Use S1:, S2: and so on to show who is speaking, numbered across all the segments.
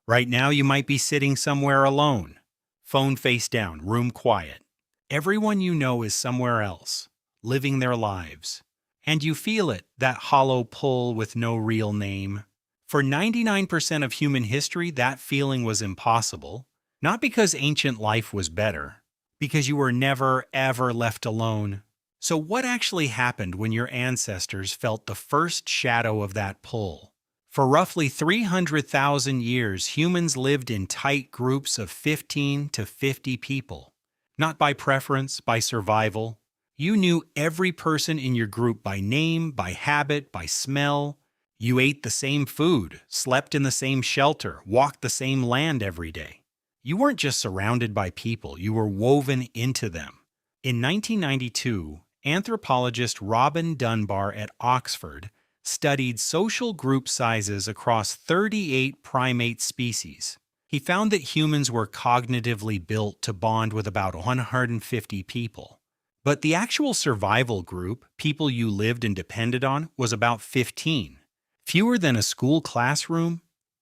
S1: Right now, you might be sitting somewhere alone, phone face down, room quiet. Everyone you know is somewhere else, living their lives. And you feel it, that hollow pull with no real name. For 99% of human history, that feeling was impossible. Not because ancient life was better, because you were never, ever left alone. So, what actually happened when your ancestors felt the first shadow of that pull? For roughly 300,000 years, humans lived in tight groups of 15 to 50 people. Not by preference, by survival. You knew every person in your group by name, by habit, by smell. You ate the same food, slept in the same shelter, walked the same land every day. You weren't just surrounded by people, you were woven into them. In 1992, anthropologist Robin Dunbar at Oxford studied social group sizes across 38 primate species. He found that humans were cognitively built to bond with about 150 people. But the actual survival group, people you lived and depended on, was about 15. Fewer than a school classroom,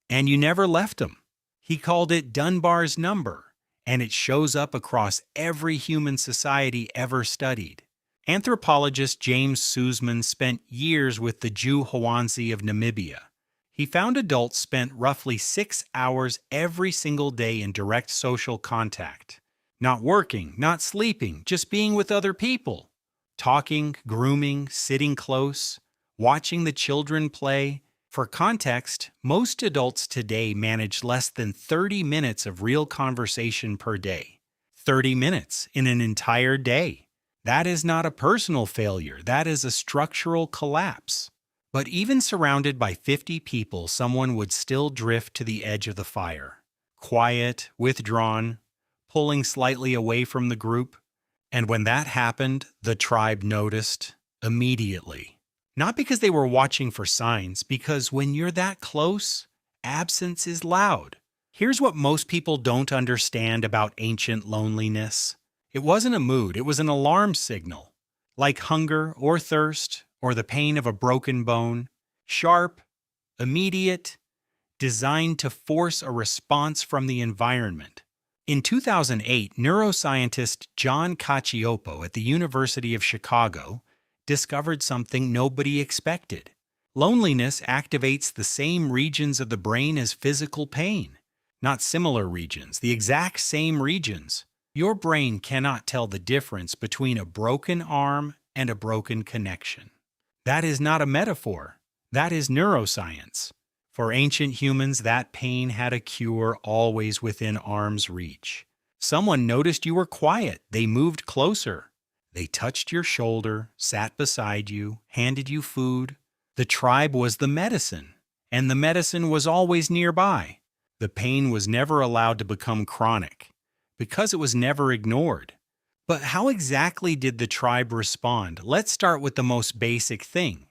S1: and you never left them. He called it Dunbar's number, and it shows up across every human society ever studied. Anthropologist James Suzman spent years with the Ju-Hwanzi of Namibia. He found adults spent roughly 6 hours every single day in direct social contact. Not working, not sleeping, just being with other people. Talking, grooming, sitting close, watching the children play. For context, most adults today manage less than 30 minutes of real conversation per day. 30 minutes in an entire day. That is not a personal failure, that is a structural collapse. But even surrounded by 50 people, someone would still drift to the edge of the fire. Quiet, withdrawn, pulling slightly away from the group. And when that happened, the tribe noticed immediately. Not because they were watching for signs, because when you're that close, absence is loud. Here's what most people don't understand about ancient loneliness. It wasn't a mood, it was an alarm signal. Like hunger or thirst or the pain of a broken bone. Sharp, immediate, designed to force a response from the environment. In 2008, neuroscientist John Cacioppo at the University of Chicago discovered something nobody expected. Loneliness activates the same regions of the brain as physical pain. Not similar regions, the exact same regions. Your brain cannot tell the difference between a broken arm and a broken connection. That is not a metaphor. That is neuroscience. For ancient humans, that pain had a cure always within arm's reach. Someone noticed you were quiet. They moved closer. They touched your shoulder, sat beside you, handed you food. The tribe was the medicine, and the medicine was always nearby. The pain was never allowed to become chronic, because it was never ignored. But how exactly did the tribe respond? Let's start with the most basic thing.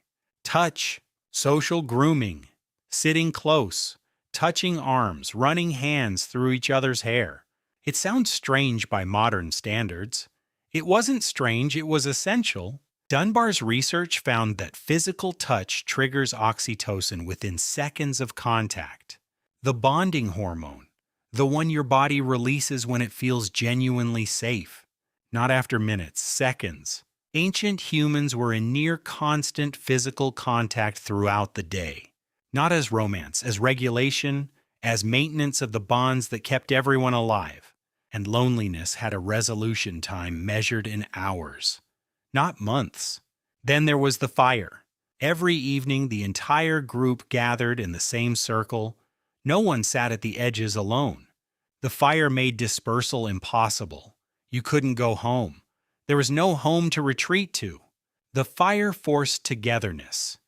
S1: Touch, social grooming, sitting close, touching arms, running hands through each other's hair. It sounds strange by modern standards. It wasn't strange, it was essential. Dunbar's research found that physical touch triggers oxytocin within seconds of contact. The bonding hormone, the one your body releases when it feels genuinely safe. Not after minutes, seconds. Ancient humans were in near constant physical contact throughout the day. Not as romance, as regulation, as maintenance of the bonds that kept everyone alive. And loneliness had a resolution time measured in hours, not months. Then there was the fire. Every evening, the entire group gathered in the same circle. No one sat at the edges alone. The fire made dispersal impossible. You couldn't go home. There was no home to retreat to. The fire forced togetherness,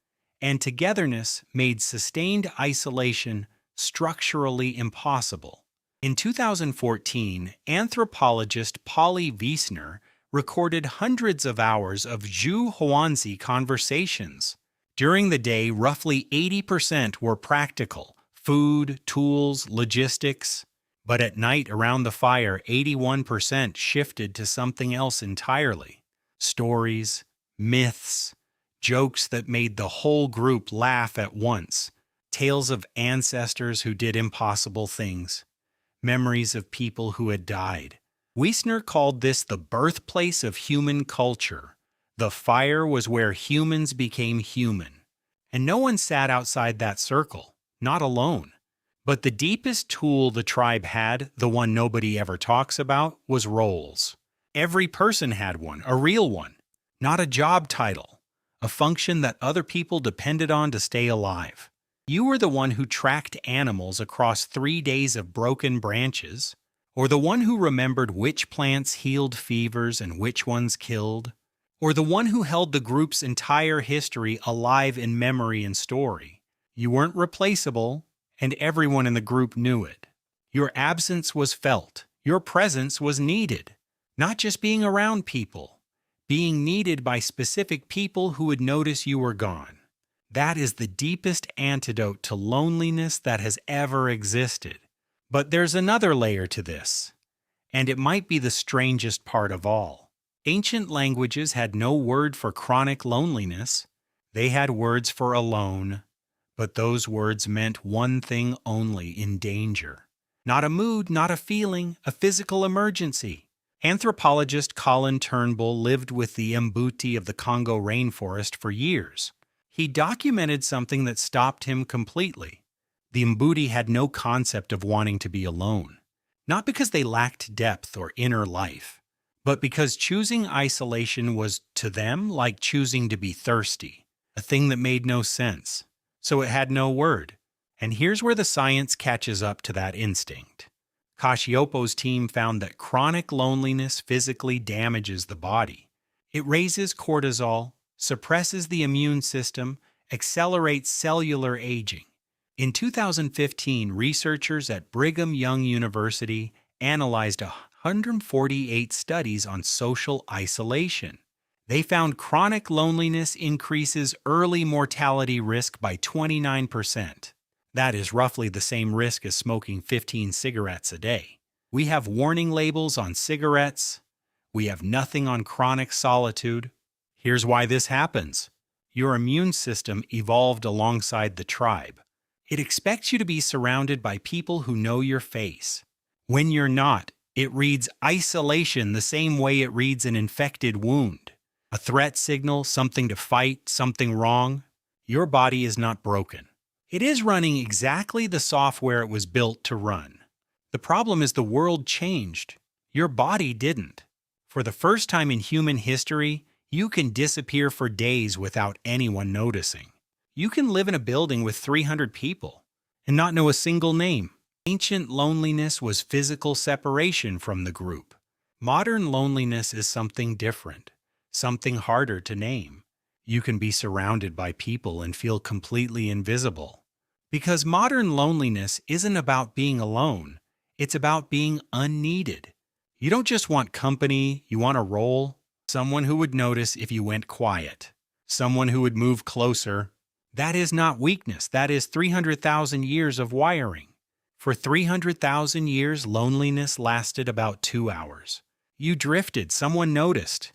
S1: and togetherness made sustained isolation structurally impossible. In 2014, anthropologist Polly Wiesner recorded hundreds of hours of Ju-Hwanzi conversations. During the day, roughly 80% were practical, food, tools, logistics. But at night around the fire, 81% shifted to something else entirely. Stories, myths, jokes that made the whole group laugh at once. Tales of ancestors who did impossible things, memories of people who had died. Wiesner called this the birthplace of human culture. The fire was where humans became human. And no one sat outside that circle, not alone. But the deepest tool the tribe had, the one nobody ever talks about, was roles. Every person had one, a real one, not a job title, a function that other people depended on to stay alive. You were the one who tracked animals across 3 days of broken branches, or the one who remembered which plants healed fevers and which ones killed, or the one who held the group's entire history alive in memory and story. You weren't replaceable, and everyone in the group knew it. Your absence was felt. Your presence was needed. Not just being around people, being needed by specific people who would notice you were gone. That is the deepest antidote to loneliness that has ever existed. But there's another layer to this, and it might be the strangest part of all. Ancient languages had no word for chronic loneliness. They had words for alone, but those words meant one thing only: in danger. Not a mood, not a feeling, a physical emergency. Anthropologist Colin Turnbull lived with the Mbuti of the Congo rainforest for years. He documented something that stopped him completely. The Mbuti had no concept of wanting to be alone, not because they lacked depth or inner life, but because choosing isolation was, to them, like choosing to be thirsty, a thing that made no sense. So it had no word. And here's where the science catches up to that instinct. Cacioppo's team found that chronic loneliness physically damages the body. It raises cortisol, suppresses the immune system, accelerates cellular aging. In 2015, researchers at Brigham Young University analyzed 148 studies on social isolation. They found chronic loneliness increases early mortality risk by 29%. That is roughly the same risk as smoking 15 cigarettes a day. We have warning labels on cigarettes. We have nothing on chronic solitude. Here's why this happens. Your immune system evolved alongside the tribe. It expects you to be surrounded by people who know your face. When you're not, it reads isolation the same way it reads an infected wound. A threat signal, something to fight, something wrong. Your body is not broken. It is running exactly the software it was built to run. The problem is the world changed. Your body didn't. For the first time in human history, you can disappear for days without anyone noticing. You can live in a building with 300 people and not know a single name. Ancient loneliness was physical separation from the group. Modern loneliness is something different, something harder to name. You can be surrounded by people and feel completely invisible. Because modern loneliness isn't about being alone, it's about being unneeded. You don't just want company, you want a role. Someone who would notice if you went quiet. Someone who would move closer. That is not weakness, that is 300,000 years of wiring. For 300,000 years, loneliness lasted about 2 hours. You drifted, someone noticed.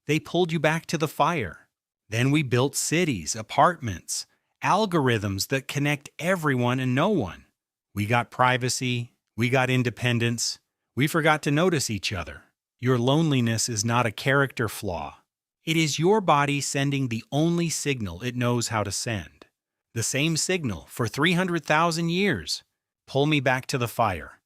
S1: They pulled you back to the fire. Then we built cities, apartments, algorithms that connect everyone and no one. We got privacy, we got independence, we forgot to notice each other. Your loneliness is not a character flaw. It is your body sending the only signal it knows how to send. The same signal for 300,000 years. Pull me back to the fire.